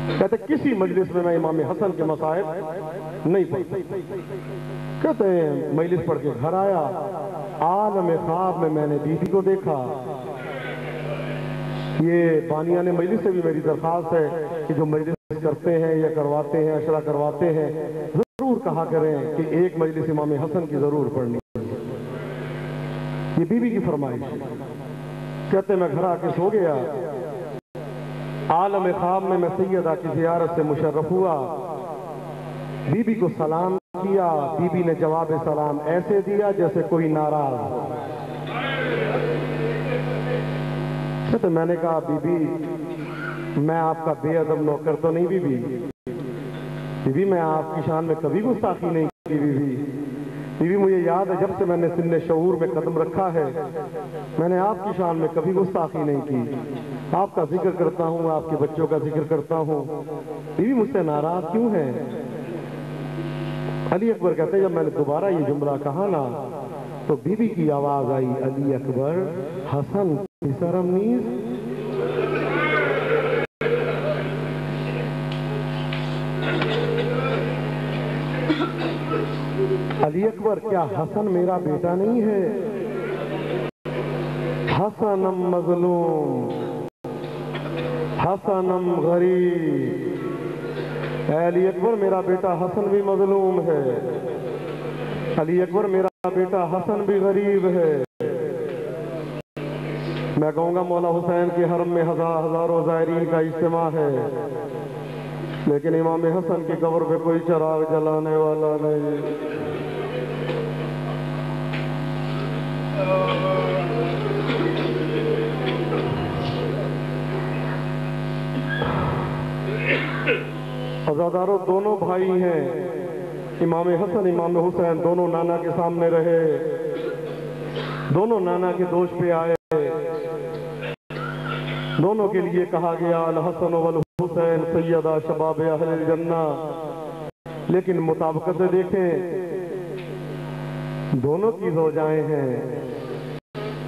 کہتے کسی مجلس میں میں امام حسن کے مصائب نہیں پڑھتا. کہتے ہیں مجلس پڑھ کے گھر آیا، عالم خواب میں میں نے بیوی کو دیکھا. یہ بانیان مجلس سے بھی میری درخواست ہے کہ جو مجلس کرتے ہیں یا کرواتے ہیں، اشرا کرواتے ہیں، ضرور کہا کریں کہ ایک مجلس امام حسن کی ضرور پڑھنی چاہیے. یہ بیوی کی فرمائش. کہتے میں گھر آ کے سو گیا، عالم خواب میں میں سیدہ کی زیارت سے مشرف ہوا. بی بی کو سلام کیا، بی بی نے جواب سلام ایسے دیا جیسے کوئی ناراض ہو. تو میں نے کہا بی بی میں آپ کا بے ادب نوکر تو نہیں. بی بی میں آپ کی شان میں کبھی گستاخی نہیں کی. بی بی مجھے یاد ہے جب سے میں نے سن شعور میں قدم رکھا ہے میں نے آپ کی شان میں کبھی گستاخی نہیں کی. آپ کا ذکر کرتا ہوں، آپ کے بچوں کا ذکر کرتا ہوں. بی بی مجھ سے ناراض کیوں ہے؟ علی اکبر کہتے ہیں جب میں نے دوبارہ یہ جملہ کہا نا تو بی بی کی آواز آئی، علی اکبر حسن پسرم نیز. علی اکبر کیا حسن میرا بیٹا نہیں ہے؟ حسنم مظلوم حسنم غریب. اے علی اکبر میرا بیٹا حسن بھی مظلوم ہے. علی اکبر میرا بیٹا حسن بھی غریب ہے. میں کہوں گا مولا حسین کے حرم میں ہزاروں زائرین کا اجتماع ہے، لیکن امام حسن کی قبر پہ کوئی چراغ جلانے والا نہیں. عزادارو دونوں بھائی ہیں، امام حسن امام حسین دونوں نانا کے سامنے رہے، دونوں نانا کے دوش پہ آئے. دونوں کے لیے کہا گیا الحسن والحسین سیدہ شباب اہل الجنہ. لیکن مطابقت دیکھیں، دونوں کی زوجائیں ہیں.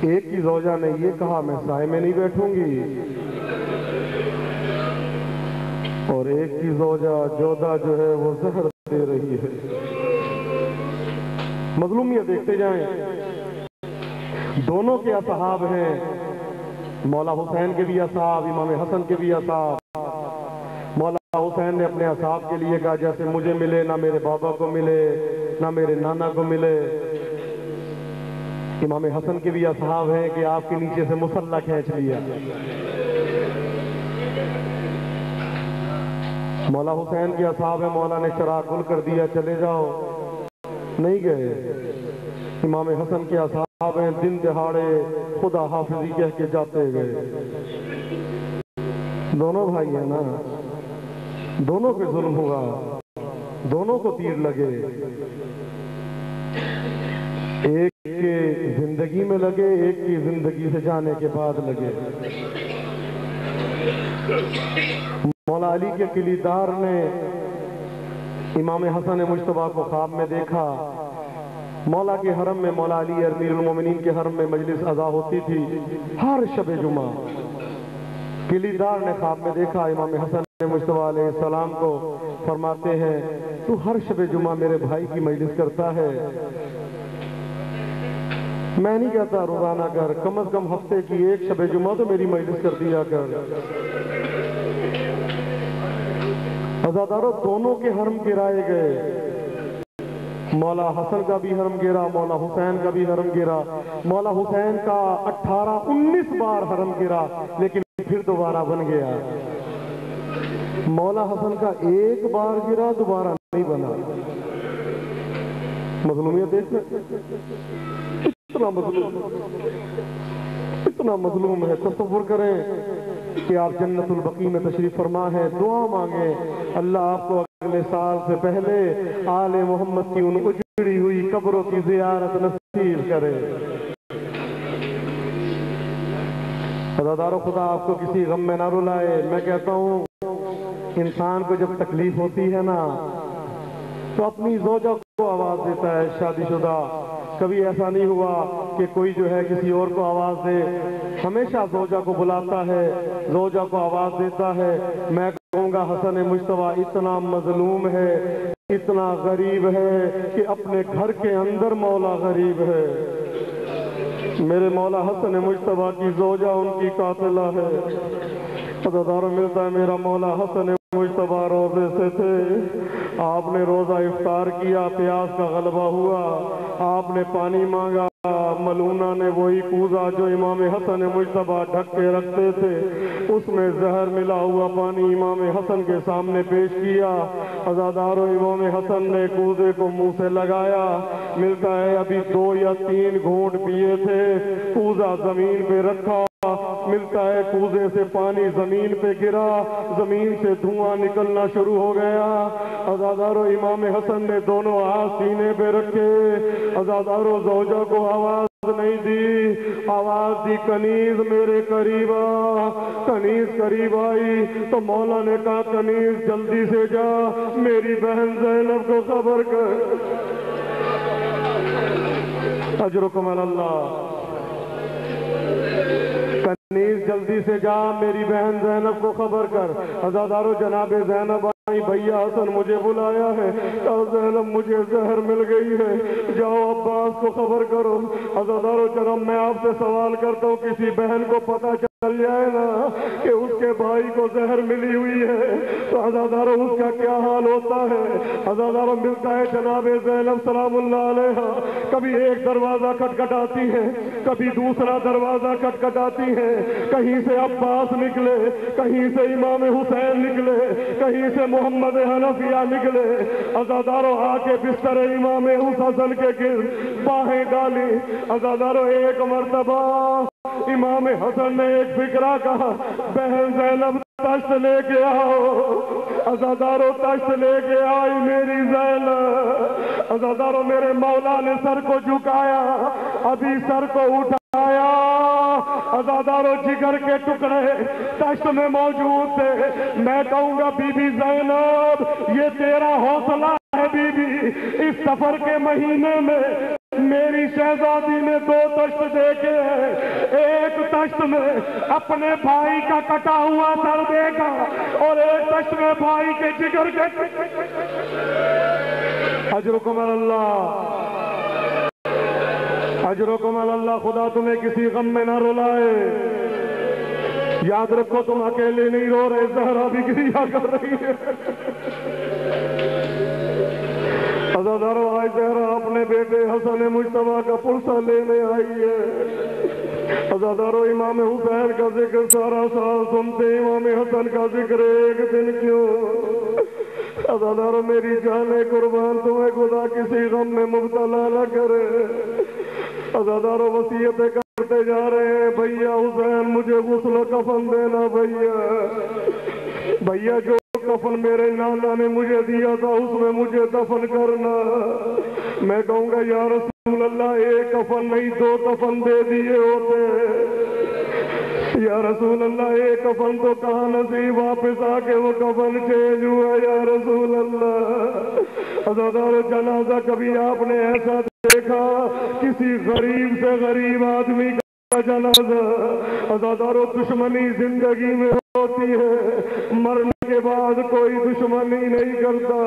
ایک کی زوجہ نے یہ کہا میں سائے میں نہیں بیٹھوں گی، اور ایک کی زوجہ جودہ جو ہے وہ زہر دے رہی ہے. مظلومیت دیکھتے جائیں. دونوں کے اصحاب ہیں، مولا حسین کے بھی اصحاب، امام حسن کے بھی اصحاب. مولا حسین نے اپنے اصحاب کے لیے کہا جیسے مجھے ملے نہ میرے بابا کو ملے نہ میرے نانا کو ملے. امام حسن کے بھی اصحاب ہیں کہ آپ کے نیچے سے مسلح کھینچ لیا. مولا حسین کے اصحاب ہیں، مولا نے چراغ گل کر دیا چلے جاؤ، نہیں گئے. امام حسن کے اصحاب ہیں، دن دہاڑے خدا حافظی کہہ کے جاتے گئے. دونوں بھائی ہیں نا، دونوں پہ ظلم ہوا، دونوں کو تیر لگے. ایک کے زندگی میں لگے، ایک کی زندگی سے جانے کے بعد لگے. مولا علی کے کلیدار نے امام حسن مجتبیٰ کو خواب میں دیکھا. مولا کے حرم میں، مولا علی امیر المومنین کے حرم میں مجلس ادا ہوتی تھی ہر شب جمعہ. کلیدار نے خواب میں دیکھا امام حسن مجتبیٰ علیہ السلام کو، فرماتے ہیں تو ہر شب جمعہ میرے بھائی کی مجلس کرتا ہے. میں نہیں کہتا روزانہ کر، کم از کم ہفتے کی ایک شب جمعہ تو میری مجلس کر دیا کر. عزادارو دونوں کے حرم گرائے گئے. مولا حسن کا بھی حرم گرا، مولا حسین کا بھی حرم گرا. مولا حسین کا 18-19 بار حرم گرا لیکن پھر دوبارہ بن گیا. مولا حسن کا ایک بار گرا دوبارہ نہیں بنا. مظلومیت دیکھیں، اتنا مظلوم ہے. تصور کریں کہ آپ جنت البقیع میں تشریف فرما ہے، دعا مانگیں اللہ آپ کو اگلے سال سے پہلے آل محمد کی ان اجڑی ہوئی قبروں کی زیارت نصیب کرے. عزادارو خدا آپ کو کسی غم میں نہ رلائے. میں کہتا ہوں انسان کو جب تکلیف ہوتی ہے نا تو اپنی زوجہ کو آواز دیتا ہے شادی شدہ. کبھی ایسا نہیں ہوا کہ کوئی جو ہے کسی اور کو آواز دے، ہمیشہ زوجہ کو بلاتا ہے، زوجہ کو آواز دیتا ہے. میں کہوں گا حسن مجتبیٰ اتنا مظلوم ہے، اتنا غریب ہے کہ اپنے گھر کے اندر مولا غریب ہے۔ میرے مولا حسن مجتبیٰ کی زوجہ ان کی قاتلہ ہے۔ عزاداروں ملتا ہے میرا مولا حسن مجتبیٰ روزے سے تھے، آپ نے روزہ افطار کیا، پیاس کا غلبہ ہوا، آپ نے پانی مانگا، ملونہ نے وہی کوزہ جو امام حسن مجتبیٰ ڈھک کے رکھتے تھے اس میں زہر ملا ہوا پانی امام حسن کے سامنے پیش کیا۔ عزاداروں امام حسن نے کوزے کو منہ سے لگایا، ملتا ہے ابھی 2 یا 3 گھونٹ پیے تھے، کوزہ زمین پہ رکھا، ملتا ہے کوزے سے پانی زمین پہ گرا، زمین سے دھواں نکلنا شروع ہو گیا۔ عزاداروں امام حسن نے دونوں ہاتھ سینے پہ رکھے، عزاداروں زوجہ کو آواز نہیں دی، آواز دی کنیز میرے قریب آ۔ کنیز قریب آئی تو مولا نے کہا کنیز جلدی سے جا، میری بہن زینب کو خبر کر۔ اجرکم اللہ۔ کنیز جلدی سے جا، میری بہن زینب کو خبر کر۔ عزاداروں جناب زینب آئی، بھیا حسن مجھے بلایا ہے، زینب مجھے زہر مل گئی ہے، جاؤ عباس کو خبر کرو۔ عزاداروں جناب میں آپ سے سوال کرتا ہوں، کسی بہن کو پتہ چل جائے نا کہ اس کے بھائی کو زہر ملی ہوئی ہے تو عزاداروں اس کا کیا حال ہوتا ہے؟ عزاداروں ملتا ہے جناب زینب سلام اللہ علیہ کبھی ایک دروازہ کھٹکھٹاتی ہے، کبھی دوسرا دروازہ کھٹکھٹاتی ہے، کہیں سے عباس نکلے، کہیں سے امام حسین نکلے، کہیں سے محمد حنفیہ نکلے۔ عزاداروں آ کے بستر امام حسن کے گرد باہیں ڈالی۔ عزاداروں ایک مرتبہ امام حسن نے ایک فکرہ کہا، بہن زینب تشت لے کے آؤ۔ عزاداروں تشت لے کے آئی میری زینب۔ عزاداروں میرے مولا نے سر کو جھکایا، ابھی سر کو اٹھایا، عزاداروں جگر کے ٹکڑے تشت میں موجود تھے۔ میں کہوں گا بی بی زینب یہ تیرا حوصلہ ہے بی بی، اس سفر کے مہینے میں میری شہزادی نے 2 تشت دیکھے ہیں، ایک تشت میں اپنے بھائی کا کٹا ہوا سر دیکھا اور ایک تشت میں بھائی کے جگر کے۔ اجرکم اللہ، اجرکم اللہ، خدا تمہیں کسی غم میں نہ رلائے۔ یاد رکھو تم اکیلے نہیں رو رہے، زہرا بھی گریا کر رہی ہے۔ عزاداروں آج زہرا اپنے بیٹے حسن مجتبیٰ کا پرسہ لینے آئی ہے۔ عزاداروں امام حسین کا ذکر سارا سال سنتے، امام حسن کا ذکر ایک دن کیوں؟ عزاداروں میری جان قربان تمہیں خدا کسی غم میں مبتلا نہ کرے۔ عزاداروں وصیتیں کرتے جا رہے ہیں، بھیا حسین مجھے غسل و کفن دینا، بھیا جو کفن میرے نانا نے مجھے دیا تھا اس میں مجھے دفن کرنا۔ میں کہوں گا یا رسول اللہ ایک کفن نہیں 2 کفن دے دیے ہوتے، یا رسول اللہ ایک کفن تو کہاں نصیب، واپس آ کے وہ کفن چینج ہوا یا رسول اللہ۔ عزاداروں جنازہ کبھی آپ نے ایسا دیکھا کسی غریب سے غریب آدمی کا جنازہ؟ عزاداروں دشمنی زندگی میں ہوتی ہے، مرنے کے بعد کوئی دشمنی نہیں کرتا،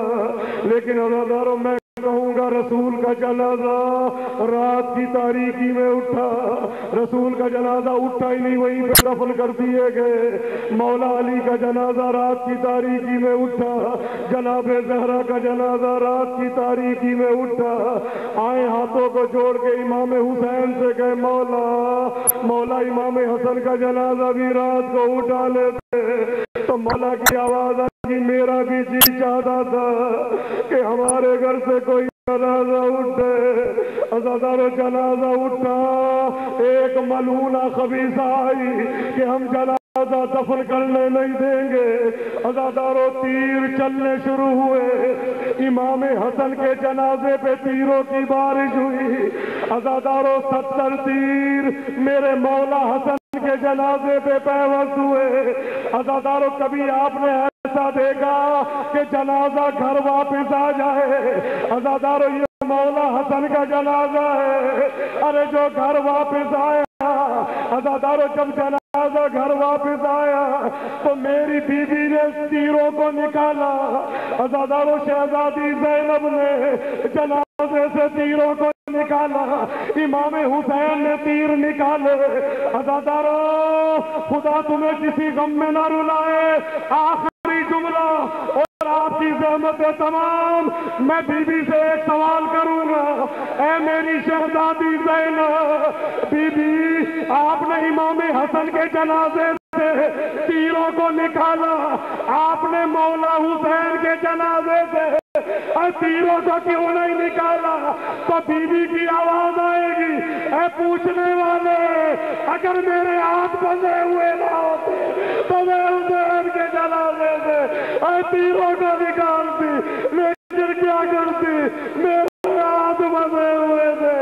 لیکن عزاداروں میں کہوں گا رسول کا جنازہ رات کی تاریکی میں اٹھا، رسول کا جنازہ اٹھا ہی نہیں، وہیں پہ دفن کر دیے گئے۔ مولا علی کا جنازہ رات کی تاریکی میں اٹھا، جناب زہرا کا جنازہ رات کی تاریکی میں اٹھا، آئے ہاتھوں کو جوڑ کے امام حسین سے کہے مولا امام حسن کا جنازہ بھی رات کو اٹھا لیتے، تو مولا کی آواز آئی میرا بھی جی چاہتا تھا کہ ہمارے گھر سے کوئی جنازہ اٹھے۔ عزاداروں جنازہ اٹھا، ایک ملعونہ خبیثہ آئی کہ ہم جنازہ دفن کرنے نہیں دیں گے۔ عزاداروں تیر چلنے شروع ہوئے، امام حسن کے جنازے پہ تیروں کی بارش ہوئی۔ عزاداروں 70 تیر میرے مولا حسن کے جنازے پہ پیوست ہوئے۔ عزاداروں کبھی آپ نے ایسا دیکھا کہ جنازہ گھر واپس آ جائے؟ عزاداروں یہ مولا حسن کا جنازہ ہے، ارے جو گھر واپس آیا۔ عزاداروں جب جنازہ جنازہ گھر واپس آیا تو میری بیوی نے تیروں کو نکالا، عزادارو شہزادی زینب نے جنازے سے تیروں کو نکالا، امام حسین نے تیر نکالے۔ عزادارو خدا تمہیں کسی غم میں نہ رلائے۔ آخری جملہ اور آپ کی زحمت تمام، میں بی بی سے ایک سوال کروں گا، اے میری شہزادی زینب، بی بی آپ نے امام حسن کے جنازے سے تیروں کو نکالا، آپ نے مولا حسین کے جنازے سے تیروں کو کیوں نہیں نکالا؟ تو بی بی کی آواز آئے گی، اے پوچھنے والے، اگر میرے ہاتھ بندھے ہوئے نہ ہوتے تو میں حسین کے جنازے سے تیروں کو نکالتی، لیکن کیا کرتی؟ میرے ہاتھ بندھے ہوئے تھے،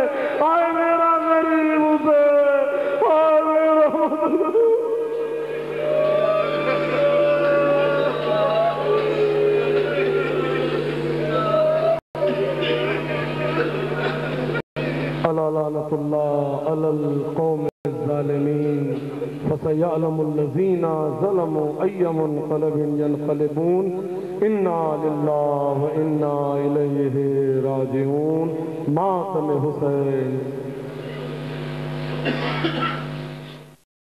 آئے میرا غریب حسین، آئے میرا لعنت اللہ علی القوم الظالمین فسیعلم الذین ظلموا ای منقلب ینقلبون انا للہ و انا الیہ راجعون۔ ماتم حسین۔